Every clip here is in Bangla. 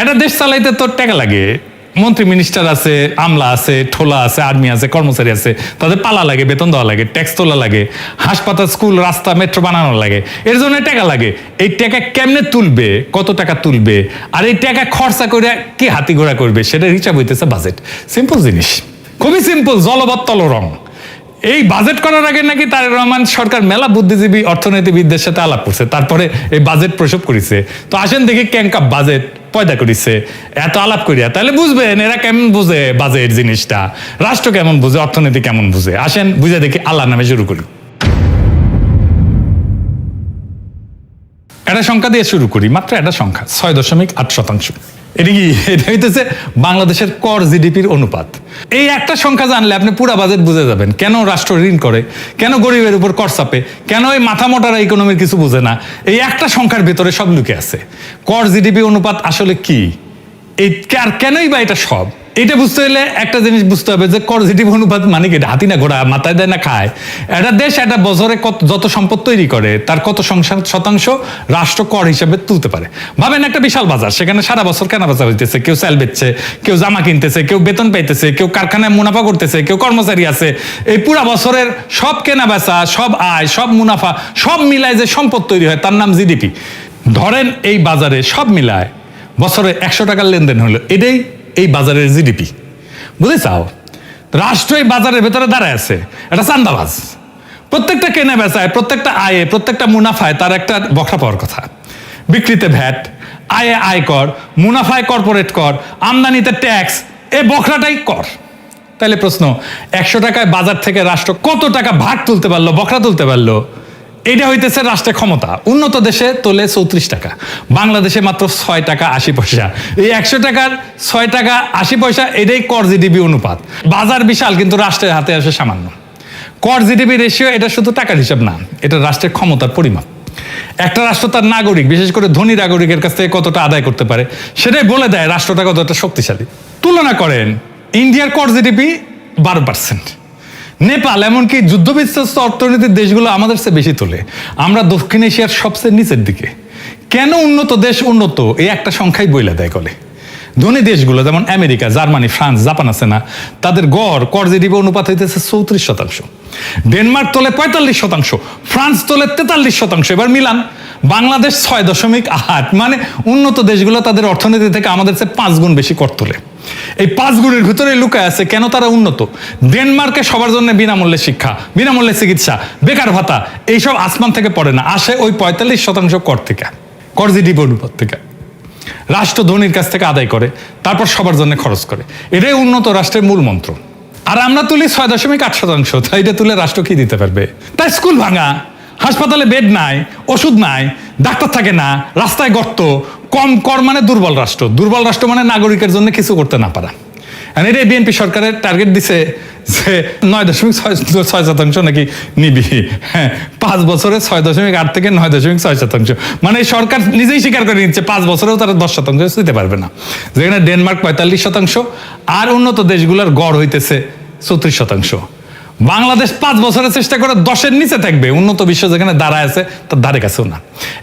এটা দেশ চালাইতে তোর টাকা লাগে, মন্ত্রী মিনিস্টার আছে, আমলা আছে, ঠোলা আছে, আর্মি আছে, কর্মচারী আছে, তাদের পালা লাগে, বেতন দেওয়া লাগে, ট্যাক্স তোলা লাগে, হাসপাতাল, স্কুল, রাস্তা, মেট্রো বানানো লাগে, এর জন্য টাকা লাগে। এই টাকা কেমনে তুলবে, কত টাকা তুলবে, আর এই টাকা খরচা করে কি হাতি ঘোড়া করবে, সেটা হিসাব হইতেছে বাজেট। সিম্পল জিনিস, খুবই সিম্পল, জলবত্তল রং। এই বাজেট করার আগে নাকি তারেক রহমান সরকার মেলা বুদ্ধিজীবী অর্থনীতিবিদদের সাথে আলাপ করছে, তারপরে এই বাজেট প্রসব করেছে। তো আসেন দেখি ক্যাঙ্কা বাজেট পয়দা করেছে এত আলাপ করিয়া, তাহলে বুঝবেন এরা কেমন বুঝে বাজেট জিনিসটা, রাষ্ট্র কেমন বুঝে, অর্থনীতি কেমন বুঝে। আসেন বুঝে দেখি, আল্লাহ নামে শুরু করি। একটা সংখ্যা দিয়ে শুরু করি, মাত্র একটা সংখ্যা, 6.8%। এটা কি? এটা হইতেছে বাংলাদেশের কর জিডিপির অনুপাত। এই একটা সংখ্যা জানলে আপনি পুরা বাজেট বুঝে যাবেন, কেন রাষ্ট্র ঋণ করে, কেন গরিবের উপর কর চাপে, কেন এই মাথা মোটারা ইকোনমির কিছু বুঝে না। এই একটা সংখ্যার ভিতরে সব লুকে আছে। কর জিডিপি অনুপাত আসলে কি, এই কেনই বা এটা সব, এটা বুঝতে হলে একটা জিনিস বুঝতে হবে যে কর জিডিপি অনুপাত মানে কি, হাতি না ঘোড়া, মাথায় দেয় না খায়। একটা দেশ একটা বছরে যত সম্পদ তৈরি করে তার কত শতাংশ রাষ্ট্র কর হিসেবে তুলতে পারে। ভাবেন একটা বিশাল বাজার, সেখানে সারা বছর কেনা বেচা হইতেছে, কেউ চাল বেচছে, কেউ জামা কিনতেছে, কেউ বেতন পাইতেছে, কেউ কারখানায় মুনাফা করতেছে, কেউ কর্মচারী আছে। এই পুরা বছরের সব কেনা বেচা, সব আয়, সব মুনাফা, সব মিলায় যে সম্পদ তৈরি হয় তার নাম জিডিপি। ধরেন এই বাজারে সব মিলায় বছরে 100 টাকার লেনদেন হলো, এটাই এই বাজারের জিডিপি। বুঝে চাও, রাষ্ট্র এই বাজারের ভেতরে দাঁড়ায় আছে, এটা চান্দাবাজ। প্রত্যেকটা কেনা বেচায়, প্রত্যেকটা আয়ে, প্রত্যেকটা মুনাফায় তার একটা বখরা পাওয়ার কথা। বিক্রিতে ভ্যাট, আয়ে আয়কর, মুনাফায় কর্পোরেট কর, আমদানিতে ট্যাক্স, এই বখরাটাই কর। তাহলে প্রশ্ন, 100 টাকায় বাজার থেকে রাষ্ট্র কত টাকা ভাগ তুলতে পারলো, বখরা তুলতে পারলো? এটা হইতেছে রাষ্ট্রের ক্ষমতা। উন্নত দেশে তোলে 34 টাকা, বাংলাদেশে মাত্র 6 টাকা 80 পয়সা। এই 100 টাকার 6 টাকা 80 পয়সা, এটাই কর জিডিপি অনুপাত। বাজার বিশাল, কিন্তু রাষ্ট্রের হাতে আসে সামান্য। কর জিডিপি রেশিও এটা শুধু টাকার হিসাব না, এটা রাষ্ট্রের ক্ষমতার পরিমাপ। একটা রাষ্ট্র তার নাগরিক, বিশেষ করে ধনী নাগরিকের কাছ থেকে কতটা আদায় করতে পারে, সেটাই বলে দেয় রাষ্ট্রটা কতটা শক্তিশালী। তুলনা করেন, ইন্ডিয়ার কর জিডিপি 12%, নেপাল এমনকি যুদ্ধবিধ্বস্ত অর্থনীতির দেশগুলো আমাদের চেয়ে বেশি তোলে। আমরা দক্ষিণ এশিয়ার সবচেয়ে নিচের দিকে। কেন উন্নত দেশ উন্নত, এই একটা সংখ্যাই বইলা দেয় কলে। ধনী দেশগুলো যেমন আমেরিকা, জার্মানি, ফ্রান্স, জাপান আছে না, তাদের গড় কর জিডিপি অনুপাত হইতেছে 34%। ডেনমার্ক তোলে 45%, ফ্রান্স তোলে 43%। এবার মিলান, বাংলাদেশ 6.8, মানে উন্নত দেশগুলো তাদের অর্থনীতি থেকে আমাদের চেয়ে 5 গুণ বেশি কর তোলে। এই 5 গুণের ভিতরে লুকায় আছে কেন তারা উন্নত। ডেনমার্কে সবার জন্য বিনামূল্যে শিক্ষা, বিনামূল্যে চিকিৎসা, বেকার ভাতা, এইসব আসমান থেকে পড়ে না, আসে ওই 45% কর থেকে, কর জিডিপি অনুপাত থেকে। রাষ্ট্র ধনীর কাছ থেকে আদায় করে, তারপর সবার জন্য খরচ করে। এটাই উন্নত রাষ্ট্রের মূল মন্ত্র। আর আমরা তুলি 6.8%। তাই এটা তুলে রাষ্ট্র কি দিতে পারবে? তাই স্কুল ভাঙা, হাসপাতালে বেড নাই, ওষুধ নাই, ডাক্তার থাকে না, রাস্তায় গর্ত, কম কর মানে দুর্বল রাষ্ট্র। দুর্বল রাষ্ট্র মানে নাগরিকের জন্য কিছু করতে না পারা। এটাই বিএনপি সরকারের টার্গেট দিছে যে 9.6% নাকি নিবি। হ্যাঁ, 5 বছরে 6.8 থেকে 9.6%। মানে সরকার নিজেই স্বীকার করে নিচ্ছে 5 বছরেও তারা 10% দিতে পারবে না। যেখানে ডেনমার্ক 45% আর উন্নত দেশগুলোর গড় হইতেছে 34%। বাংলাদেশ 5 বছরের চেষ্টা করে 10-এর নিচে থাকবে, উন্নত বিশ্ব যেখানে দাঁড়ায় আছে তার ধারে কাছেও না।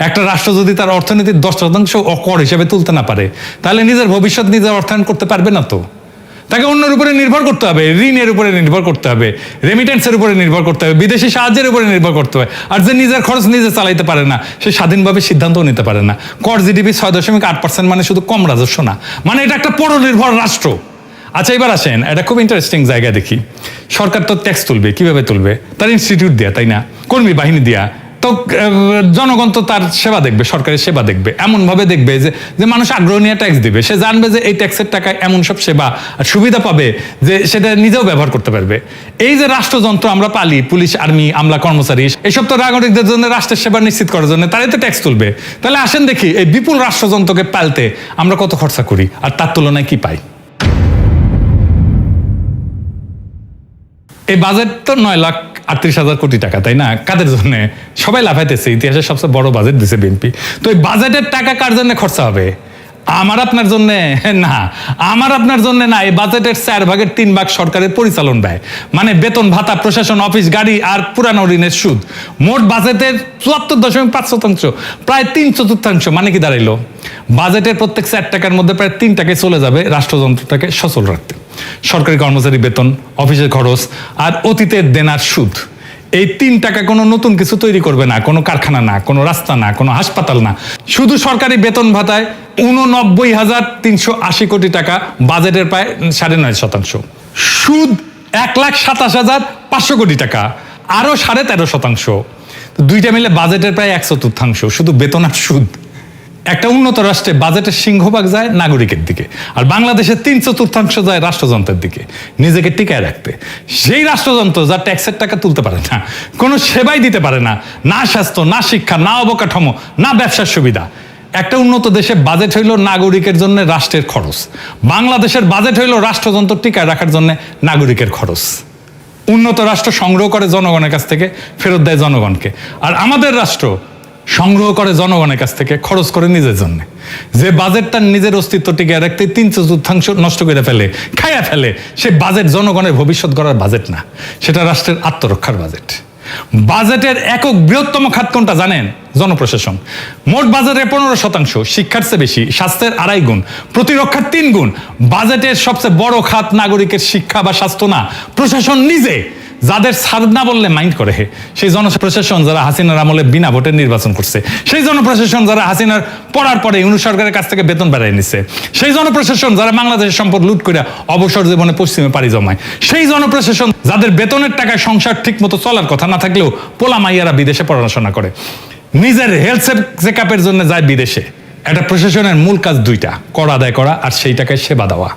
একটা রাষ্ট্র যদি তার অর্থনীতির 10% কর হিসেবে তুলতে না পারে, তাহলে নিজের ভবিষ্যৎ নিজের অর্থায়ন করতে পারবে না। তো তাকে অন্যের উপরে নির্ভর করতে হবে, ঋণের উপরে নির্ভর করতে হবে, রেমিটেন্সের উপরে নির্ভর করতে হবে, বিদেশি সাহায্যের উপরে নির্ভর করতে হয়। আর যে নিজের খরচ নিজে চালাইতে পারে না, সে স্বাধীনভাবে সিদ্ধান্তও নিতে পারে না। কর জিডিপি 6.8% মানে শুধু কম রাজস্ব না, মানে এটা একটা পরনির্ভর রাষ্ট্র। আচ্ছা, এবার আসেন, এটা খুব ইন্টারেস্টিং জায়গা দেখি। সরকার তো ট্যাক্স তুলবে, কিভাবে তুলবে? তার ইনস্টিটিউট দেয়া, তাই না? কর্মী বাহিনী দেয়া। তো জনগণ তো তার সেবা দেখবে, সরকারের সেবা দেখবে, এমন ভাবে দেখবে যে মানুষ আগ্রহ নিয়ে ট্যাক্স দিবে। সে জানবে যে এই ট্যাক্সের টাকায় এমন সব সেবা আর সুবিধা পাবে যে সেটা নিজেও ব্যবহার করতে পারবে। এই যে রাষ্ট্রযন্ত্র আমরা পালি, পুলিশ, আর্মি, আমলা, কর্মচারী, এইসব তো নাগরিকদের জন্য, রাষ্ট্রের সেবা নিশ্চিত করার জন্য, তারাই তো ট্যাক্স তুলবে। তাহলে আসেন দেখি, এই বিপুল রাষ্ট্রযন্ত্রকে পালতে আমরা কত খরচা করি আর তার তুলনায় কি পাই। এই বাজেট তো 9,38,000 কোটি টাকা, তাই না? কাদের জন্য? সবাই লাফাইতেছে, ইতিহাসের সবচেয়ে বড় বাজেট দিছে বিএনপি। তো এই বাজেটের টাকা কার জন্য খরচা হবে? আমার আপনার জন্য না, আমার আপনার জন্য না। এই বাজেটের 4/3 সরকারের পরিচালন ব্যয়, মানে বেতন ভাতা, প্রশাসন, অফিস, গাড়ি আর পুরানো ঋণের সুদ। মোট বাজেটের 74.5%, প্রায় 3/4, মানে কি দাঁড়াইলো? বাজেটের প্রত্যেক 4 টাকার মধ্যে প্রায় 3 টাকায় চলে যাবে রাষ্ট্রযন্ত্রটাকে সচল রাখতে। সরকারি কর্মচারী বেতন, অফিসের খরচ আর অতীতের দেনার সুদ। এই 3 টাকা কোনো নতুন কিছু তৈরি করবে না, কোনো কারখানা না, কোনো রাস্তা না, কোনো হাসপাতাল না। শুধু সরকারি বেতন ভাতায় 89,380 কোটি টাকা, বাজেটের প্রায় 9.5%। সুদ 1,27,500 কোটি টাকা, আরো 13.5%। দুইটা মিলে বাজেটের প্রায় 1/4, শুধু বেতন আর সুদ। একটা উন্নত রাষ্ট্রে বাজেটের সিংহভাগ যায় নাগরিকের দিকে, আর বাংলাদেশের 3/4 যায় রাষ্ট্রযন্ত্রের দিকে, নিজেকে টিকায় রাখতে। সেই রাষ্ট্রযন্ত্র যা ট্যাক্সের টাকা তুলতে পারে না, কোনো সেবাই দিতে পারে না, না স্বাস্থ্য, না শিক্ষা, না অবকাঠামো, না ব্যবসার সুবিধা। একটা উন্নত দেশে বাজেট হইল নাগরিকের জন্য রাষ্ট্রের খরচ। বাংলাদেশের বাজেট হইল রাষ্ট্রযন্ত্র টিকায় রাখার জন্য নাগরিকের খরচ। উন্নত রাষ্ট্র সংগ্রহ করে জনগণের কাছ থেকে, ফেরত দেয় জনগণকে। আর আমাদের রাষ্ট্র সংগ্রহ করে জনগণের কাছ থেকে, খরচ করে নিজের জন্য। যে বাজেট তার নিজের অস্তিত্ব টিকিয়ে রাখতে 3/4 নষ্ট করে ফেলে, খাইয়া ফেলে, সে বাজেট জনগণের ভবিষ্যৎ গড়ার বাজেট না, সেটা রাষ্ট্রের আত্মরক্ষার বাজেট। বাজেটের একক বৃহত্তম খাত কোনটা জানেন? জনপ্রশাসন। মোট বাজেটের 15%, শিক্ষার চেয়ে বেশি, স্বাস্থ্যের 2.5 গুণ, প্রতিরক্ষার 3 গুণ। বাজেটের সবচেয়ে বড় খাত নাগরিকের শিক্ষা বা স্বাস্থ্য না, প্রশাসন নিজে। যাদের সার না বললে মাইন্ড করে, সেই জনপ্রশাসন যারা হাসিনার আমলে বিনা ভোটে নির্বাচন করছে, সেই জনপ্রশাসন যারা হাসিনার পড়ার পরে ইউনূস সরকারের কাছ থেকে বেতন বাড়াই নিচ্ছে, সেই জনপ্রশাসন যারা বাংলাদেশের সম্পদ লুট করে অবসর জীবনে পশ্চিমে পাড়ি জমায়, সেই জনপ্রশাসন যাদের বেতনের টাকায় সংসার ঠিক মতো চলার কথা না থাকলেও পোলা মাইয়ারা বিদেশে পড়াশোনা করে, নিজের হেলথ চেক আপের জন্য যায় বিদেশে। একটা প্রশাসনের মূল কাজ 2টা, কর আদায় করা আর সেই টাকায় সেবা দেওয়া।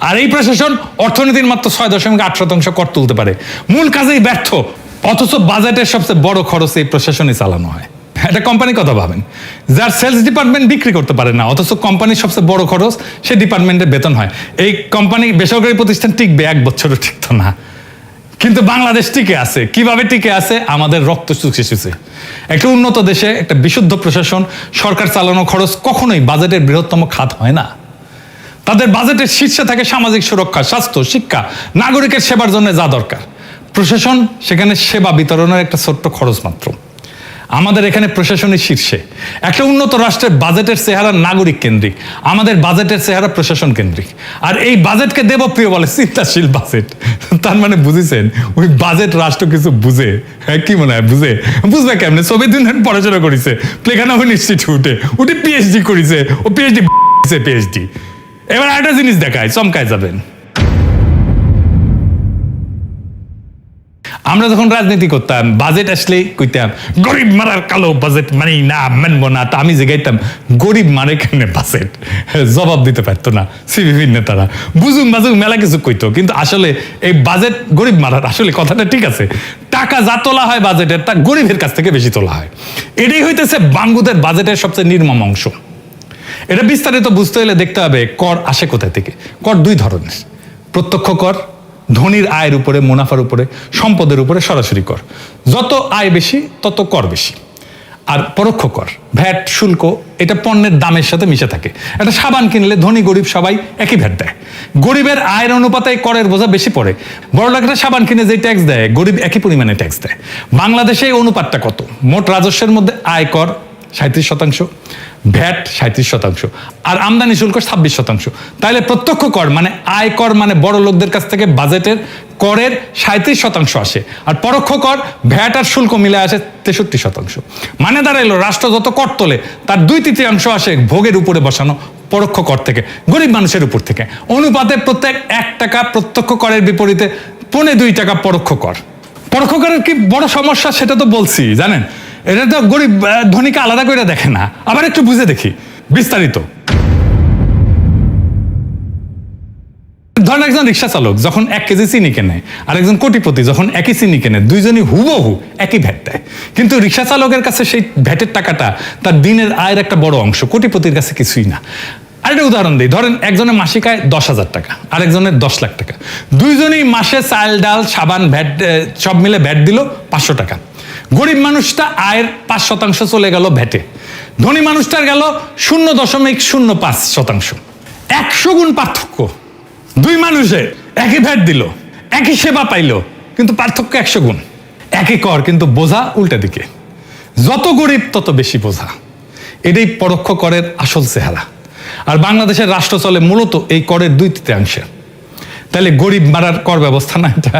আর এই প্রশাসন অর্থনীতির মাত্র 6.8% কর তুলতে পারে, মূল কাজেই ব্যর্থ। অথচ বাজেটের সবচেয়ে বড় খরচ এই প্রশাসনই চালানো হয়। একটা কোম্পানির কথা ভাবেন, যার সেলস ডিপার্টমেন্ট বিক্রি করতে পারে না, অথচ কোম্পানির সবচেয়ে বড় খরচ সেই ডিপার্টমেন্টের বেতন হয়। এই কোম্পানি, বেসরকারি প্রতিষ্ঠান টিকবে 1 বছরও টিকতো না, কিন্তু বাংলাদেশ টিকে আছে। কিভাবে টিকে আছে? আমাদের রক্ত চুষে। একটা উন্নত দেশে একটা বিশুদ্ধ প্রশাসন, সরকার চালানো খরচ কখনোই বাজেটের বৃহত্তম খাত হয় না। তাদের বাজেটের শীর্ষে থাকে সামাজিক সুরক্ষা, স্বাস্থ্য, শিক্ষা, নাগরিকের সেবার জন্য যা দরকার। প্রশাসন সেখানে সেবা বিতরণের একটা ছোট্ট খরচ মাত্র। আমাদের এখানে প্রশাসনের শীর্ষে। একটা উন্নত রাষ্ট্রের বাজেটের চেহারা নাগরিক কেন্দ্রিক, আমাদের বাজেটের চেহারা প্রশাসন কেন্দ্রিক। আর এই বাজেটকে দেবপ্রিয় বলে চিন্তাশীল বাজেট। তার মানে বুঝেছেন, ওই বাজেট রাষ্ট্র কিছু বুঝে। হ্যাঁ, কি মনে হয় বুঝে? বুঝবে কেমনে? 24 দিন পড়াশোনা করেছে প্লেখানগর ইনস্টিটিউটে, উঠে পিএইচডি করেছে, ও পিএইচডি। এবার একটা জিনিস দেখায়, চমকায় যাবেন। আমরা যখন রাজনীতি করতাম, বাজেট আসলে কইতাম গরিব মারার কালো বাজেট, মানে না, মানবো না। তা আমি জিগাইতাম, গরিব মারে কেন বাজেট? জবাব দিতে পারতো না সিভিভির নেতারা। বুঝুম বাজুম মেলা কিছু কইতো, কিন্তু আসলে এই বাজেট গরিব মারার। আসলে কথাটা ঠিক আছে, টাকা যা তোলা হয় বাজেটের, তা গরিবের কাছ থেকে বেশি তোলা হয়। এটাই হইতেছে বাংলাদেশের বাজেটের সবচেয়ে নির্মম অংশ। এটা বিস্তারিত বুঝতে হলে দেখতে হবে কর আসে কোথা থেকে। কর 2 ধরনের, প্রত্যক্ষ কর, ধনীর আয়ের উপরে, মুনাফার উপরে, সম্পদের উপরে সরাসরি কর। যত আয় বেশি তত কর বেশি। আর পরোক্ষ কর, ভ্যাট, শুল্ক, এটা পণ্যের দামের সাথে মিশে থাকে। একটা সাবান কিনলে ধনী গরিব সবাই একই ভ্যাট দেয়। গরিবের আয়ের অনুপাতে করের বোঝা বেশি পড়ে। বড়লোকেরা সাবান কিনে যে ট্যাক্স দেয়, গরিব একই পরিমাণে ট্যাক্স দেয়। বাংলাদেশে এই অনুপাতটা কত? মোট রাজস্বের মধ্যে আয় কর 37%, ভ্যাট 37%, আর আমদানি শুল্ক 26%। তাহলে প্রত্যক্ষ কর মানে আয় কর, মানে বড় লোকদের কাছ থেকে বাজেটের করের 37% আসে। আর পরোক্ষ কর, ভ্যাট আর শুল্ক মিলে আসে 63%। মানে দাঁড়াইলো, রাষ্ট্র যত কর তোলে তার 2/3 আসে ভোগের উপরে বসানো পরোক্ষ কর থেকে, গরিব মানুষের উপর থেকে। অনুপাতে প্রত্যেক 1 টাকা প্রত্যক্ষ করের বিপরীতে 2.25 টাকা পরোক্ষ কর। পরোক্ষ করের কি বড় সমস্যা সেটা তো বলছি, জানেন। এটা তো গরিব ধনীকে আলাদা করে দেখে না। আবার একটু বুঝে দেখি বিস্তারিত। ধরেন একজন রিক্সা চালক যখন 1 কেজি চিনি কেনে, আর একজন কোটিপতি যখন একই চিনি কেনে, দুইজনই হুবহু একই ভ্যাট দেয়। কিন্তু রিক্সা চালকের কাছে সেই ভ্যাটের টাকাটা তার দিনের আয়ের একটা বড় অংশ, কোটিপতির কাছে কিছুই না। আরেকটা উদাহরণ দিই, ধরেন একজনের মাসিক আয় 10,000 টাকা, আরেকজনের 10 লাখ টাকা। দুইজনই মাসে চাল, ডাল, সাবান, ভ্যাট সব মিলে ভ্যাট দিল 500 টাকা। গরিব মানুষটা আয়ের 5% চলে গেল ভ্যাটে। ধনী মানুষটার গেল 0.05%। 100 গুণ পার্থক্য। দুই মানুষে একই ভ্যাট দিল, একই সেবা পাইলো, কিন্তু পার্থক্য 100 গুণ। একই কর, কিন্তু বোঝা উল্টা দিকে। যত গরিব তত বেশি বোঝা। এটাই পরোক্ষ করের আসল চেহারা। আর বাংলাদেশের রাষ্ট্র চলে মূলত এই করের 2/3। তাহলে গরিব মারার কর ব্যবস্থা না এটা?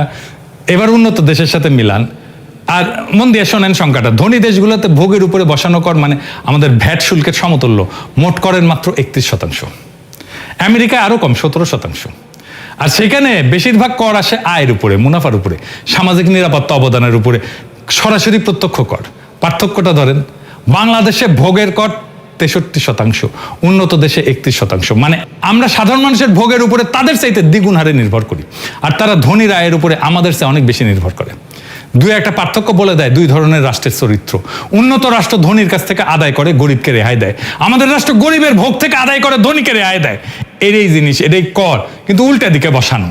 এবার উন্নত দেশের সাথে মিলান। আর মন দিয়ে শোনেন সংখ্যাটা। ধনী দেশগুলোতে ভোগের উপরে বসানো কর মানে আমাদের ভ্যাট শুল্কের সমতুল্য। মোট করের মাত্র 31%। আমেরিকায় আরো কম, 17%। আর সেখানে বেশিরভাগ কর আসে আয়ের উপরে, মুনাফার উপরে, সামাজিক নিরাপত্তা অবদানের উপরে, সরাসরি প্রত্যক্ষ কর। পার্থক্যটা ধরেন, বাংলাদেশে ভোগের কর 63%, উন্নত দেশে 31%। মানে আমরা সাধারণ মানুষের ভোগের উপরে তাদের চাইতে দ্বিগুণ হারে নির্ভর করি, আর তারা ধনীর আয়ের উপরে আমাদের চেয়ে অনেক বেশি নির্ভর করে। দুই একটা পার্থক্য বলে দেয় দুই ধরনের রাষ্ট্রের চরিত্র। উন্নত রাষ্ট্র ধনীর কাছ থেকে আদায় করে, গরিবকে রেহাই দেয়। আমাদের রাষ্ট্র গরিবের ভোগ থেকে আদায় করে, ধনীকে রেহাই দেয়। এটাই জিনিস, এটাই কর, কিন্তু উল্টা দিকে বসানো।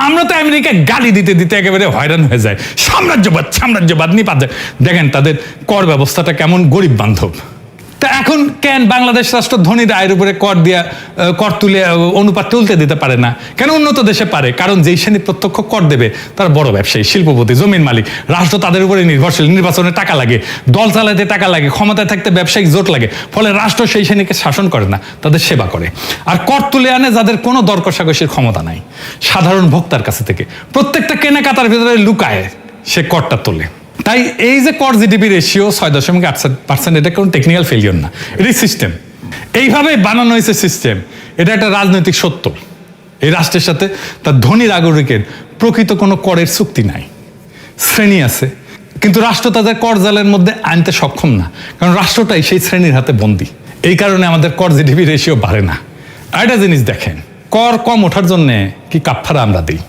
আমরা তো আমেরিকায় গালি দিতে দিতে একেবারে হয়রান হয়ে যায়। সাম্রাজ্যবাদ, সাম্রাজ্যবাদ নিপাত যায়। দেখেন তাদের কর ব্যবস্থাটা কেমন গরিব বান্ধব। তা এখন কেন বাংলাদেশ রাষ্ট্র ধনীর আয়ের উপরে কর দিয়া কর তুলে অনুপাত তুলতে দিতে পারে না? কেন উন্নত দেশে পারে? কারণ যেই শ্রেণী প্রত্যক্ষ কর দেবে তারা বড় ব্যবসায়ী, শিল্পপতি, জমির মালিক। রাষ্ট্র তাদের উপরে নির্ভরশীল। নির্বাচনে টাকা লাগে, দল চালাতে টাকা লাগে, ক্ষমতায় থাকতে ব্যবসায়িক জোট লাগে। ফলে রাষ্ট্র সেই শ্রেণীকে শাসন করে না, তাদের সেবা করে। আর কর তুলে আনে যাদের কোনো দর কষাকষির ক্ষমতা নাই, সাধারণ ভোক্তার কাছে থেকে। প্রত্যেকটা কেনাকাটার ভিতরে লুকায় সে করটা তোলে। তাই এই যে কর জিডিপি রেশিও 6.8%, এটা কোনো টেকনিক্যাল ফেলিওর না, এটাই সিস্টেম। এইভাবে বানানো হয়েছে সিস্টেম। এটা একটা রাজনৈতিক সত্য। এই রাষ্ট্রের সাথে তার ধনী নাগরিকের প্রকৃত কোনো করের চুক্তি নাই। শ্রেণী আছে, কিন্তু রাষ্ট্র তাদের কর জালের মধ্যে আনতে সক্ষম না, কারণ রাষ্ট্রটাই সেই শ্রেণীর হাতে বন্দী। এই কারণে আমাদের কর জিডিপি রেশিও বাড়ে না। আর একটা জিনিস দেখেন, কর কম ওঠার জন্য কি কাফফারা আমরা দিই।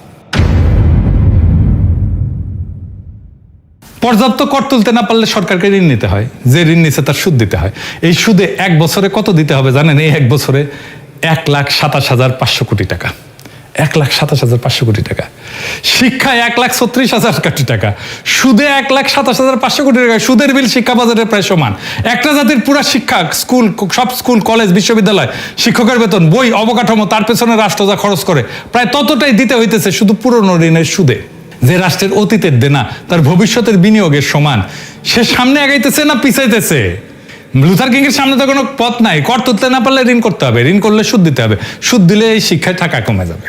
পর্যাপ্ত কর তুলতে না পারলে সরকারকে ঋণ নিতে হয়, যে ঋণ নিচ্ছে তার সুদ দিতে হয়। এই সুদে 1 বছরে কত দিতে হবে জানেন? এই 1 বছরে 1,27,500 কোটি টাকা। 1,27,500 কোটি টাকা। শিক্ষায় 1,36,000 কোটি টাকা। সুদে 1,27,500 কোটি টাকা। সুদের বিল শিক্ষা বাজেটের প্রায় সমান। একটা জাতির পুরা শিক্ষা, স্কুল, সব স্কুল, কলেজ, বিশ্ববিদ্যালয়, শিক্ষকের বেতন, বই, অবকাঠামো, তার পেছনে রাষ্ট্র যা খরচ করে প্রায় ততটাই দিতে হইতেছে শুধু পুরনো ঋণের সুদে। যে রাষ্ট্রের অতীতের দেনা তার ভবিষ্যতের বিনিয়োগের সমান, সে সামনে আগাইতেছে না পিছাইতেছে? লুথার কিং এর সামনে তো কোনো পথ নাই। কর তুলতে না পারলে ঋণ করতে হবে, ঋণ করলে সুদ দিতে হবে, সুদ দিলে এই শিক্ষায় টাকা কমে যাবে।